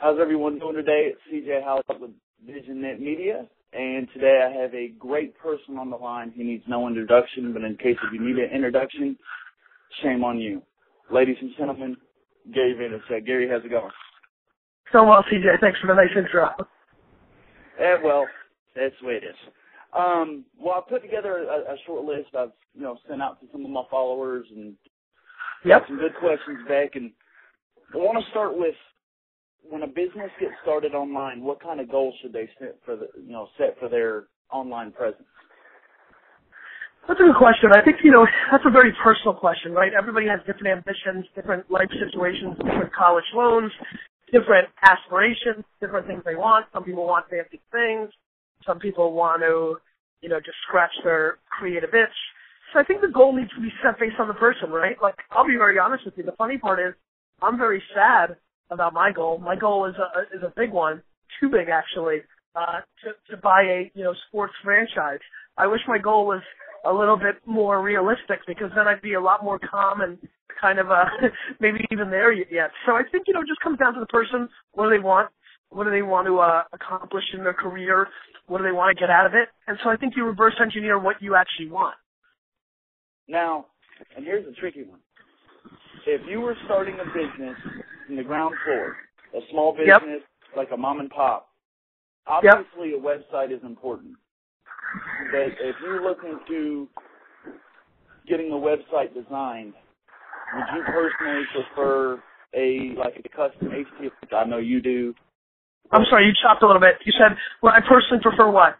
How's everyone doing today? It's CJ Howell with VisionNet Media, and today I have a great person on the line. He needs no introduction, but in case if you need an introduction, shame on you. Ladies and gentlemen, Gary Vaynerchuk. Gary, how's it going? So well, CJ. Thanks for the nice intro. Well, that's the way it is. Well, I put together a short list I've sent out to some of my followers and got some good questions back. And I want to start with, when a business gets started online, what kind of goals should they set for their online presence? That's a good question. I think, that's a very personal question, right? Everybody has different ambitions, different life situations, different college loans, different aspirations, different things they want. Some people want fancy things. Some people want to, just scratch their creative itch. So I think the goal needs to be set based on the person, right? Like, I'll be very honest with you. The funny part is I'm very sad about my goal. My goal is a big one, too big actually, to buy a, sports franchise. I wish my goal was a little bit more realistic, because then I'd be a lot more calm and kind of maybe even there yet. So I think, it just comes down to the person. What do they want? What do they want to accomplish in their career? What do they want to get out of it? And so I think you reverse engineer what you actually want. Now, and here's the tricky one. If you were starting a business in the ground floor, a small business like a mom and pop, obviously a website is important. But if you're looking to getting a website designed, would you personally prefer a custom HTML? I know you do. I'm sorry, you chopped a little bit. You said, well, I personally prefer what?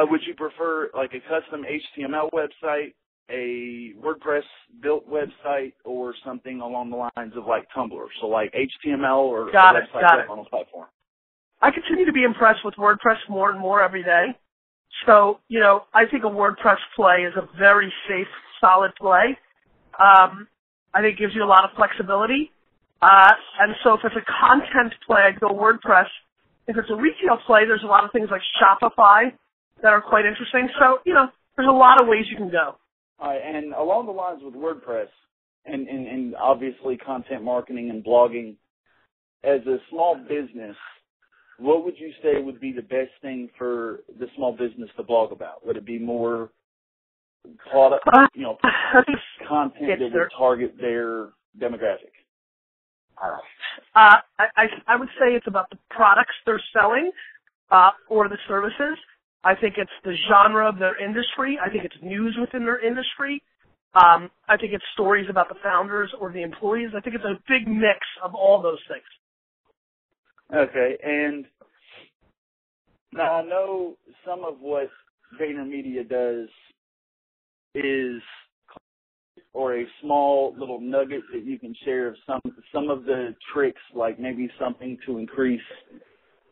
Would you prefer a custom HTML website, a WordPress built website, or something along the lines of Tumblr? So HTML or a website on a platform. I continue to be impressed with WordPress more and more every day. So, I think a WordPress play is a very safe, solid play. I think it gives you a lot of flexibility. And so if it's a content play, I go WordPress. If it's a retail play, there's a lot of things like Shopify that are quite interesting. So, there's a lot of ways you can go. All right, and along the lines with WordPress and obviously content marketing and blogging, as a small business, what would you say would be the best thing for the small business to blog about? Would it be more product, content that would target their demographic? I would say it's about the products they're selling or the services. I think it's the genre of their industry. I think it's news within their industry. I think it's stories about the founders or the employees. I think it's a big mix of all those things. Okay, and now I know some of what VaynerMedia does is, or a small little nugget that you can share of some of the tricks, like maybe something to increase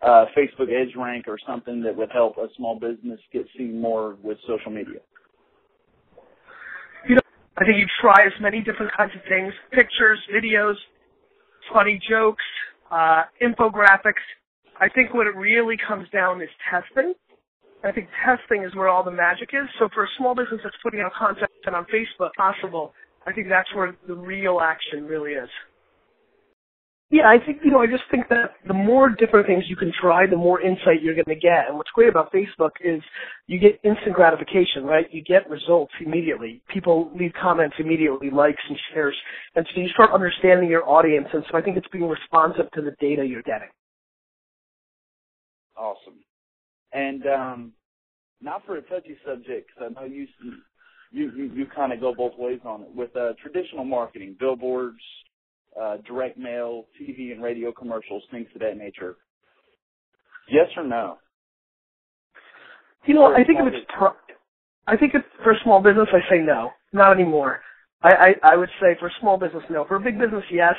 Facebook Edge rank or something that would help a small business get seen more with social media. I think you try as many different kinds of things: pictures, videos, funny jokes, infographics. I think what it really comes down is testing. I think testing is where all the magic is. So for a small business that's putting out content on Facebook, I think that's where the real action really is. Yeah, I think, I just think that the more different things you can try, the more insight you're going to get. And what's great about Facebook is you get instant gratification, right? You get results immediately. People leave comments immediately, likes and shares. And so you start understanding your audience. And so I think it's being responsive to the data you're getting. Awesome. And not for a touchy subject, because I know you kind of go both ways on it. With traditional marketing, billboards, direct mail, TV and radio commercials, things of that nature. Yes or no? I think if for a small business, I say no, not anymore. I would say for a small business, no. For a big business, yes,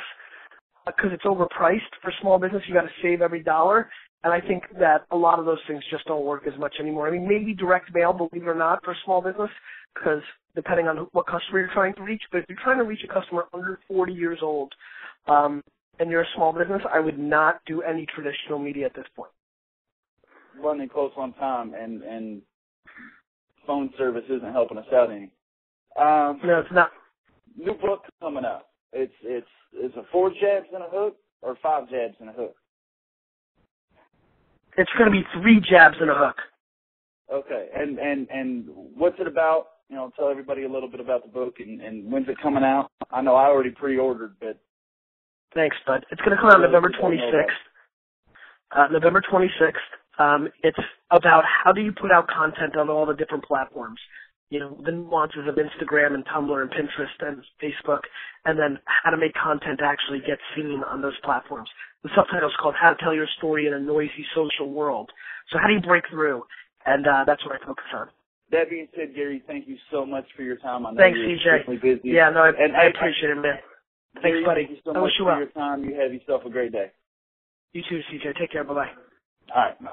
because it's overpriced. For small business, you got to save every dollar. And I think that a lot of those things just don't work as much anymore. I mean, maybe direct mail, believe it or not, for a small business, because depending on what customer you're trying to reach. But if you're trying to reach a customer under 40 years old and you're a small business, I would not do any traditional media at this point. Running close on time, and phone service isn't helping us out any. No, it's not. New book coming up. It's a 4 jabs and a hook. or 5 jabs and a hook? It's going to be 3 jabs and a hook. Okay, and what's it about? Tell everybody a little bit about the book and when's it coming out? I know I already pre-ordered, but... Thanks, bud. It's going to come out November 26th. November 26th. It's about how do you put out content on all the different platforms. The nuances of Instagram and Tumblr and Pinterest and Facebook, and then how to make content actually get seen on those platforms. The subtitle is called How to Tell Your Story in a Noisy Social World. So how do you break through? And that's what I focus on. That being said, Gary, thank you so much for your time. I know Thanks, you're CJ. extremely busy. Yeah, no, I appreciate it, man. Gary, Thanks, buddy. Thank you so I much wish you for well. your time. You have yourself a great day. You too, CJ. Take care. Bye-bye. All right. Bye.